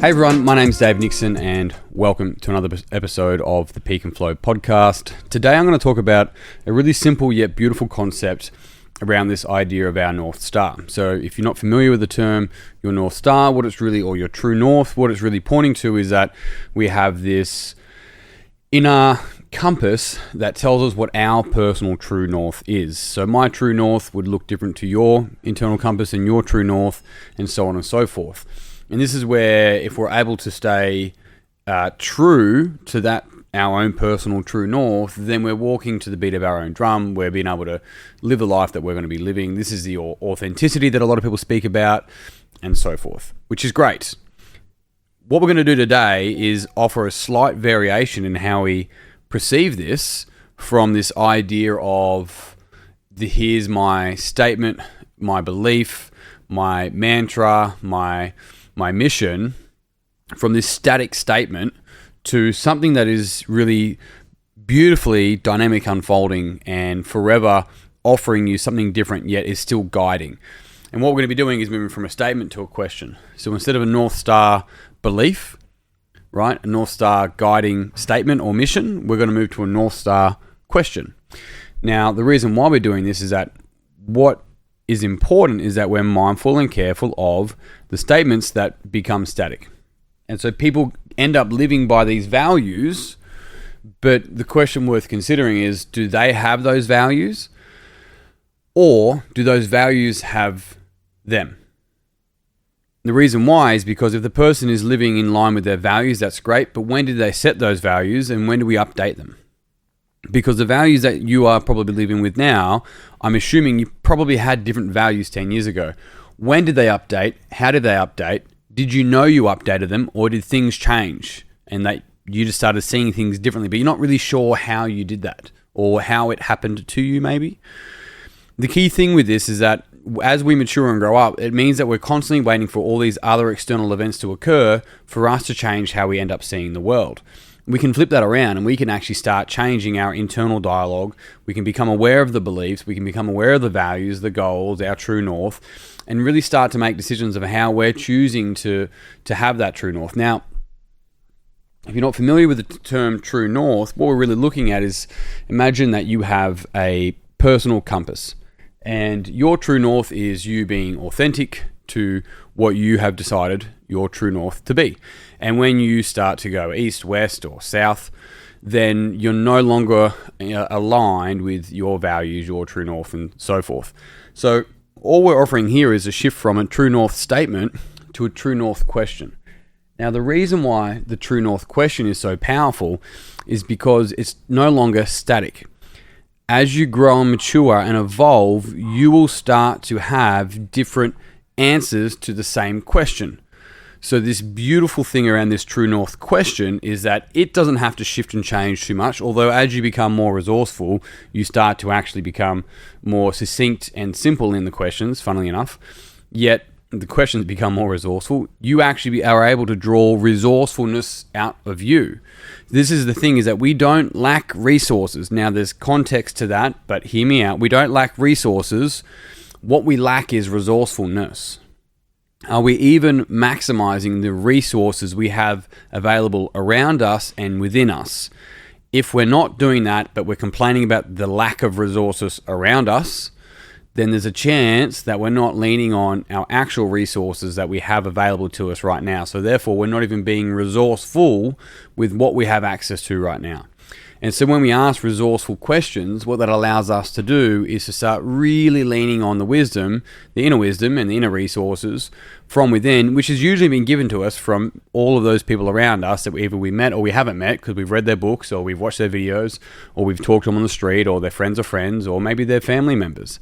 Hey everyone, my name's Dave Nixon and welcome to another episode of the Peak and Flow podcast. Today I'm going to talk about a really simple yet beautiful concept around this idea of our North Star. So if you're not familiar with the term your North Star, what it's really, or your true north, what it's really pointing to is that we have this inner compass that tells us what our personal true north is. So my true north would look different to your internal compass and your true north, and so on and so forth. And this is where, if we're able to stay true to that, our own personal true north, then we're walking to the beat of our own drum. We're being able to live the life that we're going to be living. This is the authenticity that a lot of people speak about, and so forth, which is great. What we're going to do today is offer a slight variation in how we perceive this from this idea of here's my statement, my belief, my mantra, my mission, from this static statement to something that is really beautifully dynamic, unfolding, and forever offering you something different, yet is still guiding. And what we're going to be doing is moving from a statement to a question. So instead of a North Star belief, right, a North Star guiding statement or mission, we're going to move to a North Star question. Now, the reason why we're doing this is that what is important is that we're mindful and careful of the statements that become static. And so people end up living by these values, but the question worth considering is, do they have those values, or do those values have them? The reason why is because if the person is living in line with their values, that's great, but when did they set those values and when do we update them? Because the values that you are probably living with now, I'm assuming you probably had different values 10 years ago. When did they update? How did they update? Did you know you updated them, or did things change and that you just started seeing things differently, but you're not really sure how you did that or how it happened to you maybe? The key thing with this is that as we mature and grow up, it means that we're constantly waiting for all these other external events to occur for us to change how we end up seeing the world. We can flip that around and we can actually start changing our internal dialogue. We can become aware of the beliefs, we can become aware of the values, the goals, our true north, and really start to make decisions of how we're choosing to have that true north. Now, if you're not familiar with the term true north, what we're really looking at is, imagine that you have a personal compass and your true north is you being authentic to what you have decided your true north to be. And when you start to go east, west, or south, then you're no longer aligned with your values, your true north, and so forth. So all we're offering here is a shift from a true north statement to a true north question. Now, the reason why the true north question is so powerful is because it's no longer static. As you grow and mature and evolve, you will start to have different answers to the same question. So this beautiful thing around this true north question is that it doesn't have to shift and change too much, although as you become more resourceful, you start to actually become more succinct and simple in the questions, funnily enough. Yet the questions become more resourceful. You actually are able to draw resourcefulness out of you. This is the thing, is that we don't lack resources. Now there's context to that, but hear me out. We don't lack resources. What we lack is resourcefulness. Are we even maximizing the resources we have available around us and within us? If we're not doing that, but we're complaining about the lack of resources around us, then there's a chance that we're not leaning on our actual resources that we have available to us right now. So therefore, we're not even being resourceful with what we have access to right now. And so when we ask resourceful questions, what that allows us to do is to start really leaning on the wisdom, the inner wisdom and the inner resources from within, which has usually been given to us from all of those people around us that either we met or we haven't met because we've read their books or we've watched their videos or we've talked to them on the street or their friends of friends or maybe they're family members.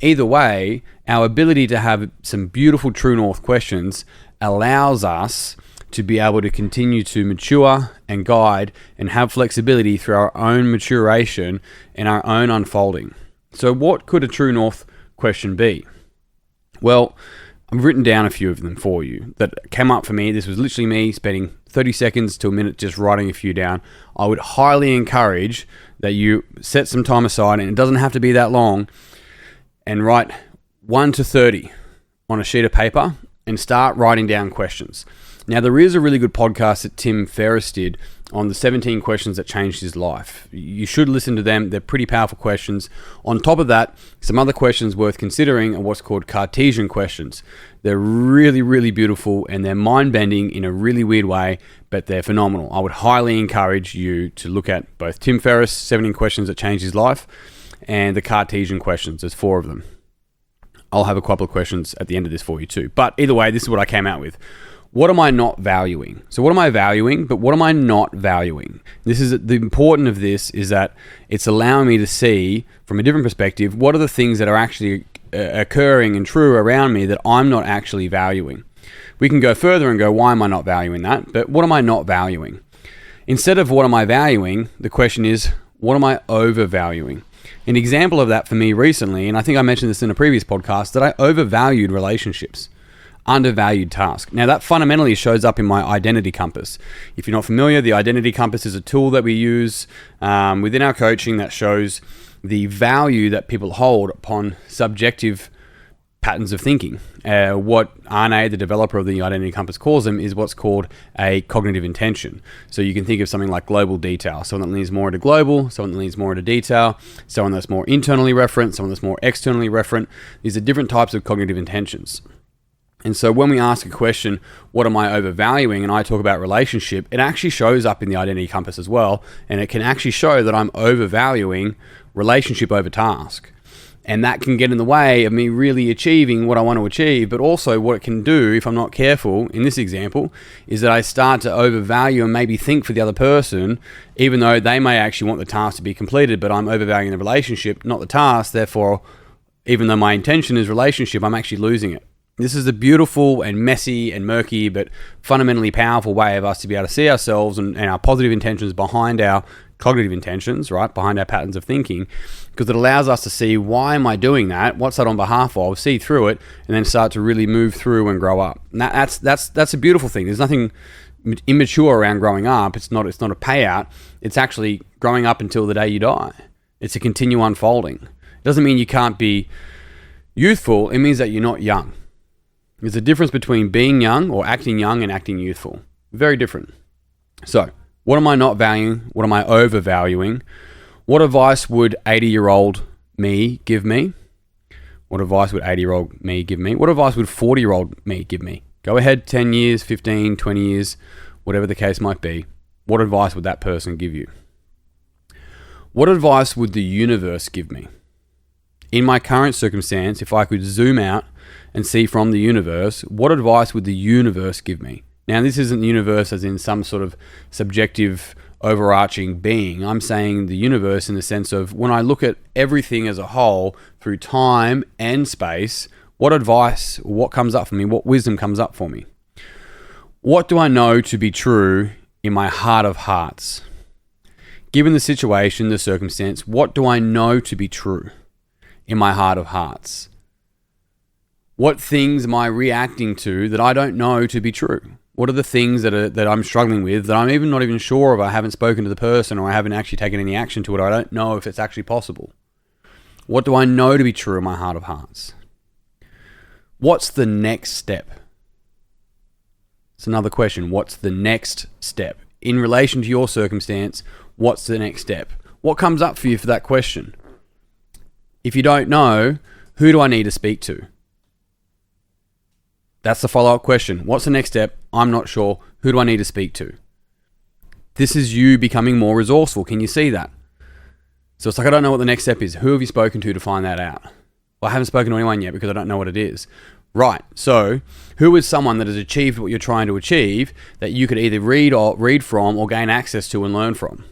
Either way, our ability to have some beautiful true north questions allows us to be able to continue to mature and guide and have flexibility through our own maturation and our own unfolding. So what could a true north question be? Well, I've written down a few of them for you that came up for me. This was literally me spending 30 seconds to a minute just writing a few down. I would highly encourage that you set some time aside, and it doesn't have to be that long, and write 1 to 30 on a sheet of paper and start writing down questions. Now, there is a really good podcast that Tim Ferriss did on the 17 questions that changed his life. You should listen to them. They're pretty powerful questions. On top of that, some other questions worth considering are what's called Cartesian questions. They're really, really beautiful and they're mind-bending in a really weird way, but they're phenomenal. I would highly encourage you to look at both Tim Ferriss, 17 questions that changed his life, and the Cartesian questions. There's 4 of them. I'll have a couple of questions at the end of this for you too. But either way, this is what I came out with. What am I not valuing? So what am I valuing, but what am I not valuing? This is the important of this is that it's allowing me to see from a different perspective, what are the things that are actually occurring and true around me that I'm not actually valuing. We can go further and go, why am I not valuing that? But what am I not valuing? Instead of what am I valuing, the question is, what am I overvaluing? An example of that for me recently, and I think I mentioned this in a previous podcast, that I overvalued relationships. Undervalued task. Now that fundamentally shows up in my identity compass. If you're not familiar, the identity compass is a tool that we use within our coaching that shows the value that people hold upon subjective patterns of thinking. What Arne, the developer of the identity compass, calls them is what's called a cognitive intention. So you can think of something like global detail. Someone that leans more into global, someone that leans more into detail, someone that's more internally referent, someone that's more externally referent. These are different types of cognitive intentions. And so when we ask a question, what am I overvaluing, and I talk about relationship, it actually shows up in the identity compass as well. And it can actually show that I'm overvaluing relationship over task. And that can get in the way of me really achieving what I want to achieve. But also what it can do, if I'm not careful, in this example, is that I start to overvalue and maybe think for the other person, even though they may actually want the task to be completed, but I'm overvaluing the relationship, not the task. Therefore, even though my intention is relationship, I'm actually losing it. This is a beautiful and messy and murky, but fundamentally powerful way of us to be able to see ourselves and our positive intentions behind our cognitive intentions, right? Behind our patterns of thinking, because it allows us to see, why am I doing that? What's that on behalf of? See through it, and then start to really move through and grow up. And that's a beautiful thing. There's nothing immature around growing up. It's not a payout. It's actually growing up until the day you die. It's a continue unfolding. It doesn't mean you can't be youthful. It means that you're not young. There's a difference between being young or acting young and acting youthful. Very different. So, what am I not valuing? What am I overvaluing? What advice would 80-year-old me give me? What advice would 80-year-old me give me? What advice would 40-year-old me give me? Go ahead, 10 years, 15, 20 years, whatever the case might be. What advice would that person give you? What advice would the universe give me? In my current circumstance, if I could zoom out and see from the universe, what advice would the universe give me? Now, this isn't the universe as in some sort of subjective, overarching being. I'm saying the universe in the sense of when I look at everything as a whole through time and space, what advice, what comes up for me, what wisdom comes up for me? What do I know to be true in my heart of hearts? Given the situation, the circumstance, what do I know to be true in my heart of hearts? What things am I reacting to that I don't know to be true? What are the things that I'm struggling with that I'm even not even sure of? I haven't spoken to the person, or I haven't actually taken any action to it. Or I don't know if it's actually possible. What do I know to be true in my heart of hearts? What's the next step? It's another question. What's the next step? In relation to your circumstance, what's the next step? What comes up for you for that question? If you don't know, who do I need to speak to? That's the follow-up question. What's the next step? I'm not sure. Who do I need to speak to? This is you becoming more resourceful. Can you see that? So it's like, I don't know what the next step is. Who have you spoken to find that out? Well, I haven't spoken to anyone yet because I don't know what it is. Right. So who is someone that has achieved what you're trying to achieve that you could either read from or gain access to and learn from?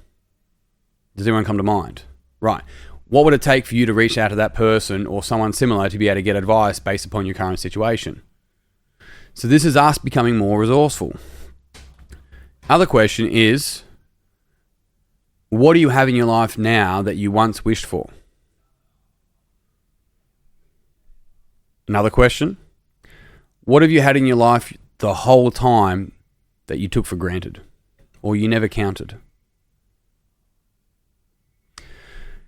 Does anyone come to mind? Right. What would it take for you to reach out to that person or someone similar to be able to get advice based upon your current situation? So this is us becoming more resourceful. Other question is, what do you have in your life now that you once wished for? Another question, what have you had in your life the whole time that you took for granted or you never counted?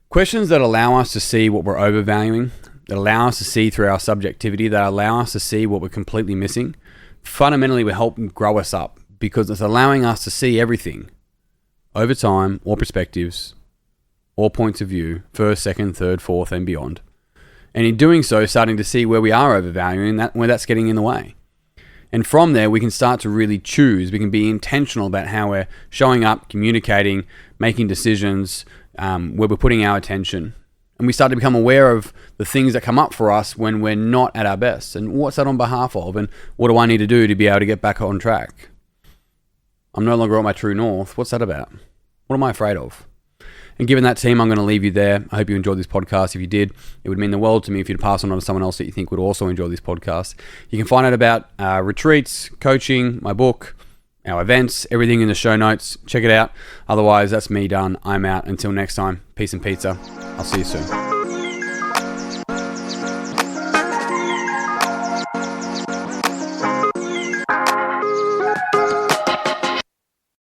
Questions that allow us to see what we're overvaluing, that allow us to see through our subjectivity, that allow us to see what we're completely missing. fundamentally will help grow us up because it's allowing us to see everything over time, all perspectives, all points of view, first, second, third, fourth, and beyond. And in doing so, starting to see where we are overvaluing that, where that's getting in the way. And from there, we can start to really choose. We can be intentional about how we're showing up, communicating, making decisions, where we're putting our attention. And we start to become aware of the things that come up for us when we're not at our best. And what's that on behalf of? And what do I need to do to be able to get back on track? I'm no longer at my true north. What's that about? What am I afraid of? And given that, team, I'm going to leave you there. I hope you enjoyed this podcast. If you did, it would mean the world to me if you'd pass on to someone else that you think would also enjoy this podcast. You can find out about retreats, coaching, my book, our events, everything in the show notes. Check it out. Otherwise, that's me done. I'm out. Until next time, peace and pizza. I'll see you soon.